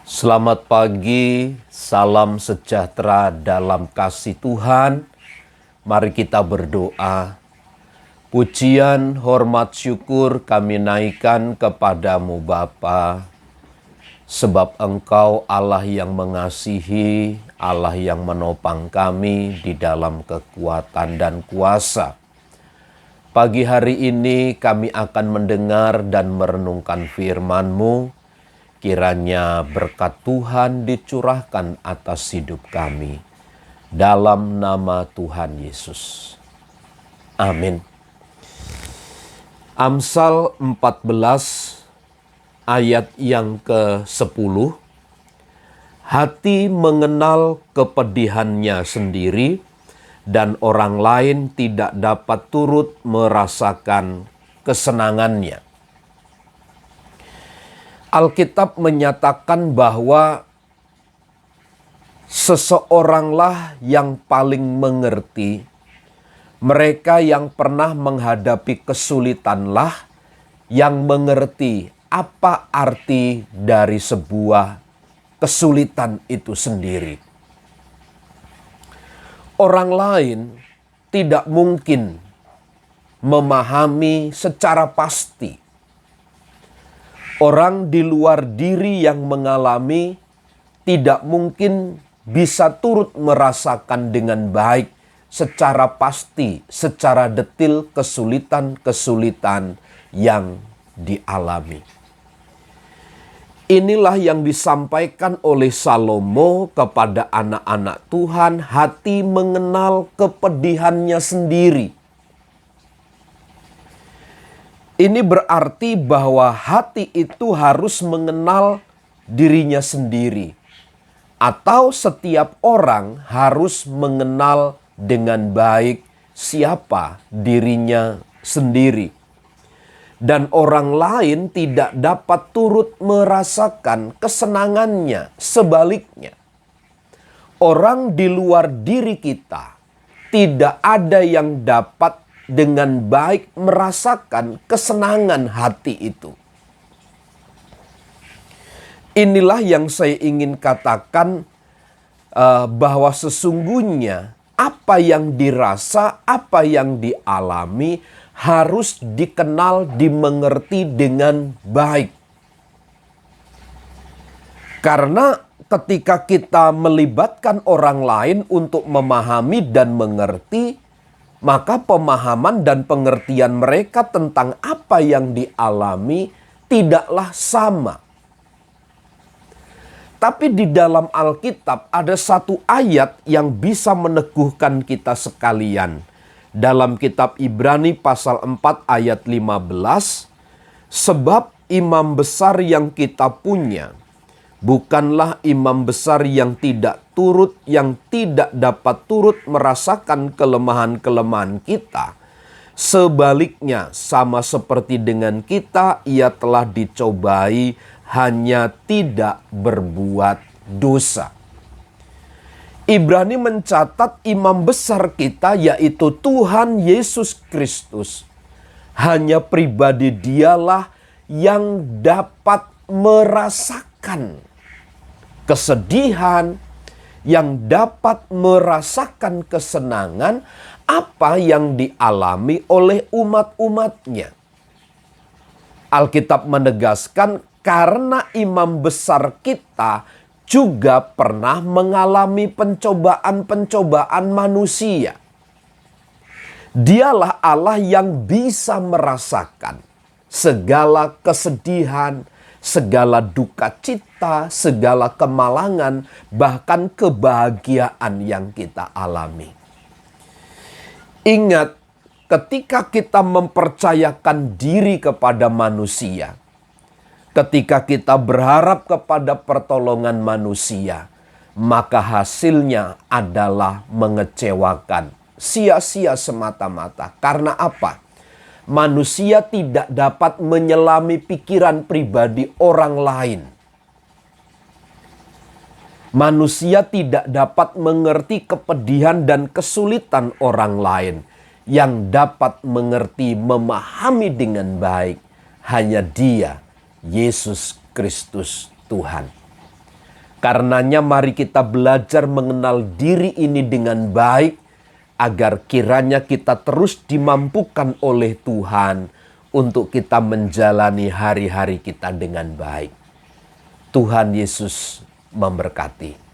Selamat pagi, salam sejahtera dalam kasih Tuhan. Mari kita berdoa. Pujian, hormat, syukur kami naikkan kepadamu Bapa. Sebab Engkau Allah yang mengasihi, Allah yang menopang kami di dalam kekuatan dan kuasa. Pagi hari ini kami akan mendengar dan merenungkan firman-Mu. Kiranya berkat Tuhan dicurahkan atas hidup kami. Dalam nama Tuhan Yesus. Amin. Amsal 14 ayat yang ke-10. Hati mengenal kepedihannya sendiri dan orang lain tidak dapat turut merasakan kesenangannya. Alkitab menyatakan bahwa seseoranglah yang paling mengerti, mereka yang pernah menghadapi kesulitanlah yang mengerti apa arti dari sebuah kesulitan itu sendiri. Orang lain tidak mungkin memahami secara pasti. Orang di luar diri yang mengalami tidak mungkin bisa turut merasakan dengan baik secara pasti, secara detil kesulitan-kesulitan yang dialami. Inilah yang disampaikan oleh Salomo kepada anak-anak Tuhan, hati mengenal kepedihannya sendiri. Ini berarti bahwa hati itu harus mengenal dirinya sendiri. Atau setiap orang harus mengenal dengan baik siapa dirinya sendiri. Dan orang lain tidak dapat turut merasakan kesenangannya. Sebaliknya, orang di luar diri kita tidak ada yang dapat dengan baik merasakan kesenangan hati itu. Inilah yang saya ingin katakan bahwa sesungguhnya apa yang dirasa, apa yang dialami harus dikenal, dimengerti dengan baik. Karena ketika kita melibatkan orang lain untuk memahami dan mengerti, maka pemahaman dan pengertian mereka tentang apa yang dialami tidaklah sama. Tapi di dalam Alkitab ada satu ayat yang bisa meneguhkan kita sekalian. Dalam kitab Ibrani pasal 4 ayat 15, sebab imam besar yang kita punya bukanlah imam besar yang tidak dapat turut merasakan kelemahan-kelemahan kita. Sebaliknya, sama seperti dengan kita, ia telah dicobai, hanya tidak berbuat dosa. Ibrani mencatat imam besar kita, yaitu Tuhan Yesus Kristus. Hanya pribadi dialah yang dapat merasakan kesedihan, yang dapat merasakan kesenangan apa yang dialami oleh umat-umatnya. Alkitab menegaskan karena imam besar kita juga pernah mengalami pencobaan-pencobaan manusia. Dialah Allah yang bisa merasakan segala kesedihan, segala duka cita, segala kemalangan, bahkan kebahagiaan yang kita alami. Ingat, ketika kita mempercayakan diri kepada manusia, ketika kita berharap kepada pertolongan manusia, maka hasilnya adalah mengecewakan, sia-sia semata-mata. Karena apa? Manusia tidak dapat menyelami pikiran pribadi orang lain. Manusia tidak dapat mengerti kepedihan dan kesulitan orang lain. Yang dapat mengerti, memahami dengan baik hanya Dia, Yesus Kristus Tuhan. Karenanya mari kita belajar mengenal diri ini dengan baik, agar kiranya kita terus dimampukan oleh Tuhan untuk kita menjalani hari-hari kita dengan baik. Tuhan Yesus memberkati.